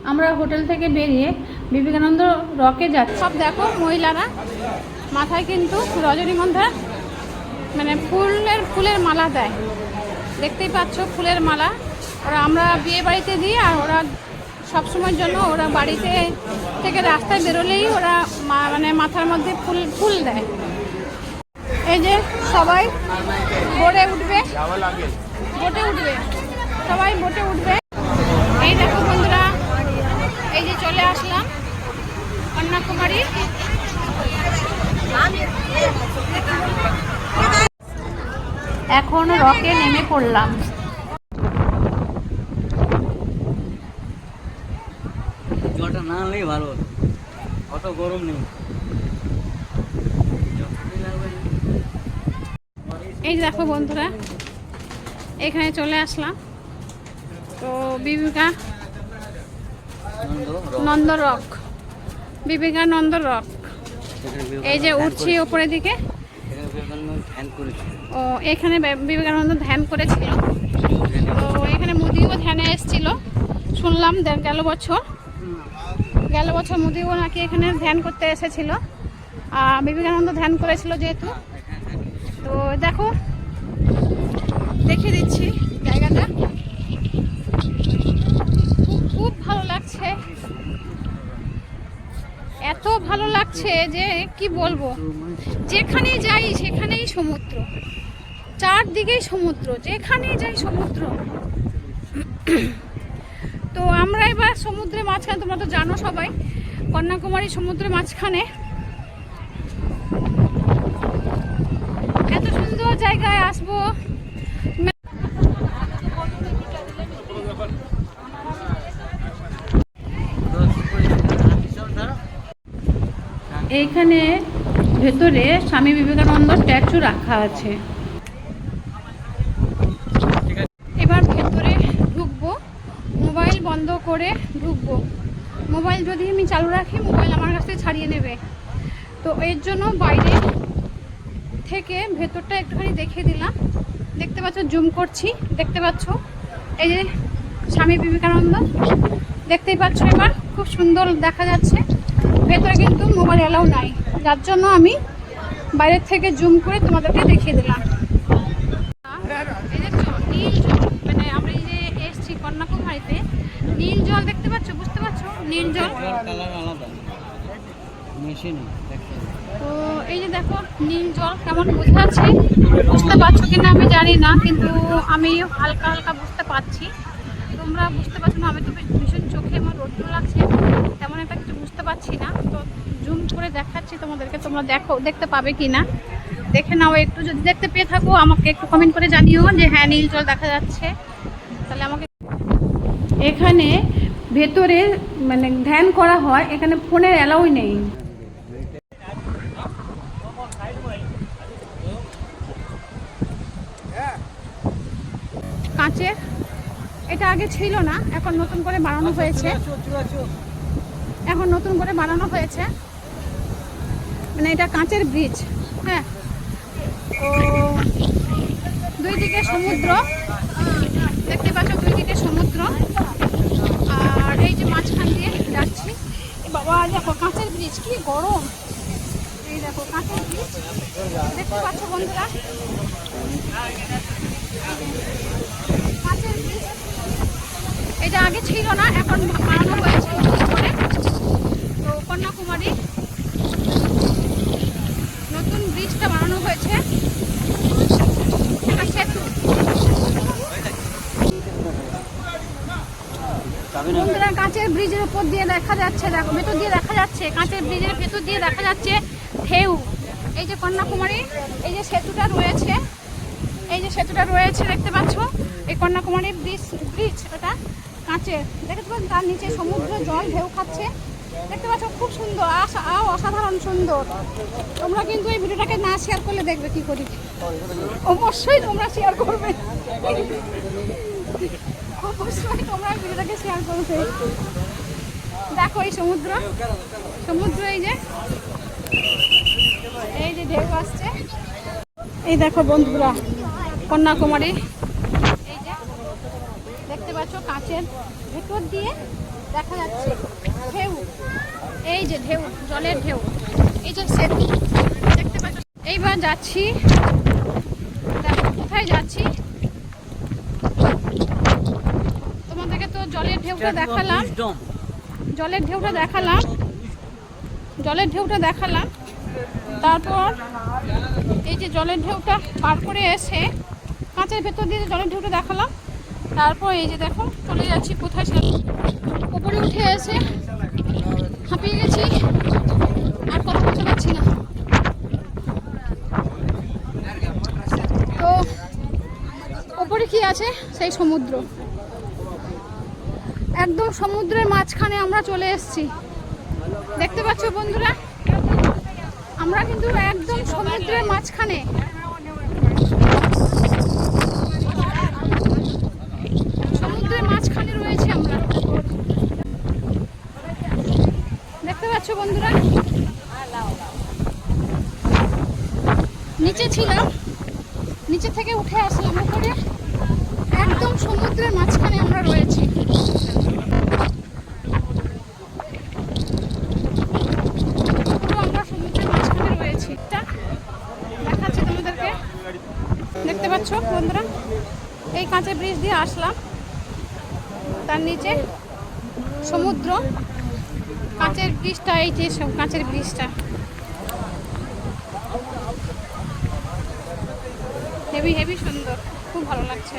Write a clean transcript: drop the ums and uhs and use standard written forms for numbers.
আমরা হোটেল থেকে বেরিয়ে বিবেকানন্দ রকে যাচ্ছি। সব দেখো মহিলারা মাথায় কিন্তু রজনীগন্ধা মানে ফুলের মালা দেয়, দেখতেই পাচ্ছ ফুলের মালা। ওরা আমরা বিয়ে বাড়িতে দিই, আর ওরা সবসময়ের জন্য ওরা বাড়িতে থেকে রাস্তায় বেরোলেই ওরা মানে মাথার মধ্যে ফুল দেয়। এই যে সবাই বোটে উঠবে, সবাই বোটে উঠবে। এই দেখো বন্ধুরা, এই যে চলে আসলাম কন্যাকুমারী। এখন রকে নেমে পড়লাম। জলটা না হলেই ভালো, অত গরম নেই। এই দেখো বন্ধুরা, এখানে চলে আসলাম। তো বিবেকানন্দ রক, এই যে উঠছি ওপরের দিকে। ও এখানে বিবেকানন্দ ধ্যান করেছিল। তো এখানে মোদিও ধ্যানে এসেছিল শুনলাম, গেল বছর মোদিও নাকি এখানে ধ্যান করতে এসেছিল। বিবেকানন্দ ধ্যান করেছিল যেহেতু। তো দেখো দেখিয়ে দিচ্ছি জায়গাটা, খুব ভালো লাগছে, এত ভালো লাগছে যে কি বলবো। যেখানে যাই সেখানেই সমুদ্র, চারদিকেই সমুদ্র, যেখানেই যাই সমুদ্র। তো আমরা এবার সমুদ্রের মাঝখানে, তোমরা তো জানো সবাই কন্যাকুমারী সমুদ্রের মাঝখানে। এত সুন্দর জায়গায় আসবো। এইখানে ভেতরে স্বামী বিবেকানন্দ স্ট্যাচু রাখা আছে। এবার ভেতরে ঢুকবো, মোবাইল বন্ধ করে ঢুকবো। মোবাইল যদি আমি চালু রাখি মোবাইল আমার কাছ থেকে ছাড়িয়ে নেবে। তো এর জন্য বাইরে থেকে ভেতরটা একটুখানি দেখিয়ে দিলাম। দেখতে পাচ্ছ, জুম করছি, দেখতে পাচ্ছ এই যে স্বামী বিবেকানন্দ দেখতেই পাচ্ছ। এবার খুব সুন্দর দেখা যাচ্ছে। ভেতরে কিন্তু মোবাইল এলাও নাই, যার জন্য আমি বাইরের থেকে জুম করে তোমাদেরকে দেখিয়ে দিলাম। নীল জল, মানে আমরা এই যে এসছি কন্যাকুমারীতে, নীল জল দেখতে পাচ্ছ, বুঝতে পারছো নীল জল। তো এই যে দেখো নীল জল কেমন বোঝা যাচ্ছে, বুঝতে পারছো কিনা আমি জানি না, কিন্তু আমি হালকা হালকা বুঝতে পারছি। তোমরা বুঝতে পারছো না? আমি তো ভীষণ চোখে আমার রোদ্র লাগছে, তেমন একটা কিছু বুঝতে পারছি না। তো জুম করে দেখাচ্ছি তোমাদেরকে, তোমরা দেখতে পাবে কি না দেখে নাও একটু। যদি দেখতে পেয়ে থাকো আমাকে একটু কমেন্ট করে জানিও যে হ্যাঁ নীল জল দেখা যাচ্ছে, তাহলে আমাকে। এখানে ভেতরে মানে ধ্যান করা হয়, এখানে ফোনের অ্যালাউই নেই। কাঁচের, এটা আগে ছিল না, এখন নতুন করে বানানো হয়েছে। মানে এটা কাঁচের ব্রিজ। হ্যাঁ, তো দুই দিকে সমুদ্র দেখতে পাচ্ছ, দুই দিকে সমুদ্র। আর এই যে মাঝখান দিয়ে যাচ্ছি। বাবা দেখো কাঁচের ব্রিজ, কি গরম। এই দেখো কাঁচের ব্রিজ দেখতে পাচ্ছ বন্ধুরা, কাঁচের ব্রিজ। এটা আগে ছিল না, এখন বানানো হয়েছে করে। তো কন্যাকুমারী নতুন ব্রিজটা বানানো হয়েছে, একটা সেতু। বন্ধুরা কাঁচের ব্রিজের উপর দিয়ে দেখা যাচ্ছে, দেখো ভেতর দিয়ে দেখা যাচ্ছে, কাঁচের ব্রিজের ভেতর দিয়ে দেখা যাচ্ছে ঢেউ। এই যে কন্যাকুমারী, এই যে সেতুটা রয়েছে, দেখতে পাচ্ছ। এই কন্যাকুমারী ব্রিজ ওটা কাঁচের, দেখতে পাচ্ছ, তার নিচে সমুদ্র জল ঢেউ খাচ্ছে, দেখতে পাচ্ছ। খুব সুন্দর, অসাধারণ সুন্দর। তোমরা কিন্তু এই ভিডিওটাকে না শেয়ার করলে দেখবে কি করি। অবশ্যই তোমরা শেয়ার করবে, অবশ্যই তোমরা ভিডিওটাকে শেয়ার করবে। দেখো এই সমুদ্র, এই যে ঢেউ আসছে। এই দেখো বন্ধুরা কন্যাকুমারী, এই যে দেখতে পাচ্ছ কাঁচের ভেতর দিয়ে দেখা যাচ্ছে ঢেউ, এই যে ঢেউ, জলের ঢেউ, এই যে সেতু দেখতে পাচ্ছ। এইবার যাচ্ছি, দেখো কোথায় যাচ্ছি, তোমাদেরকে তো জলের ঢেউটা দেখালাম, জলের ঢেউটা দেখালাম, জলের ঢেউটা দেখালাম। তারপর এই যে জলের ঢেউটা পার করে এসে কাঁচের ভেতর দিয়ে জলের ঢেউটা দেখালাম। তারপর এই যে দেখো চলে যাচ্ছি কোথায়, উপরে উঠে এসে হাঁপিয়ে গেছি, আর কথা বলতে পারছি না। তো উপরে কি আছে, সেই সমুদ্র, একদম সমুদ্রের মাঝখানে আমরা চলে এসেছি। দেখতে পাচ্ছ বন্ধুরা, আমরা কিন্তু একদম সমুদ্রের মাঝখানে। সমুদ্রের মাঝখানে রয়েছে আমরা, দেখতে পাচ্ছ বন্ধুরা। নিচে ছিলাম, নিচে থেকে উঠে আসলাম উপরে, একদম সমুদ্রের মাঝখানে আমরা রয়েছি। আমরা সমুদ্রের মাঝখানে রয়েছি, দেখাচ্ছি তোমাদেরকে। দেখতে পাচ্ছ বন্ধুরা, এই কাঁচের ব্রিজ দিয়ে আসলাম, তার নিচে সমুদ্র, কাঁচের ব্রিজটা, এই যে কাঁচের ব্রিজটা হেভি হেভি সুন্দর, খুব ভালো লাগছে।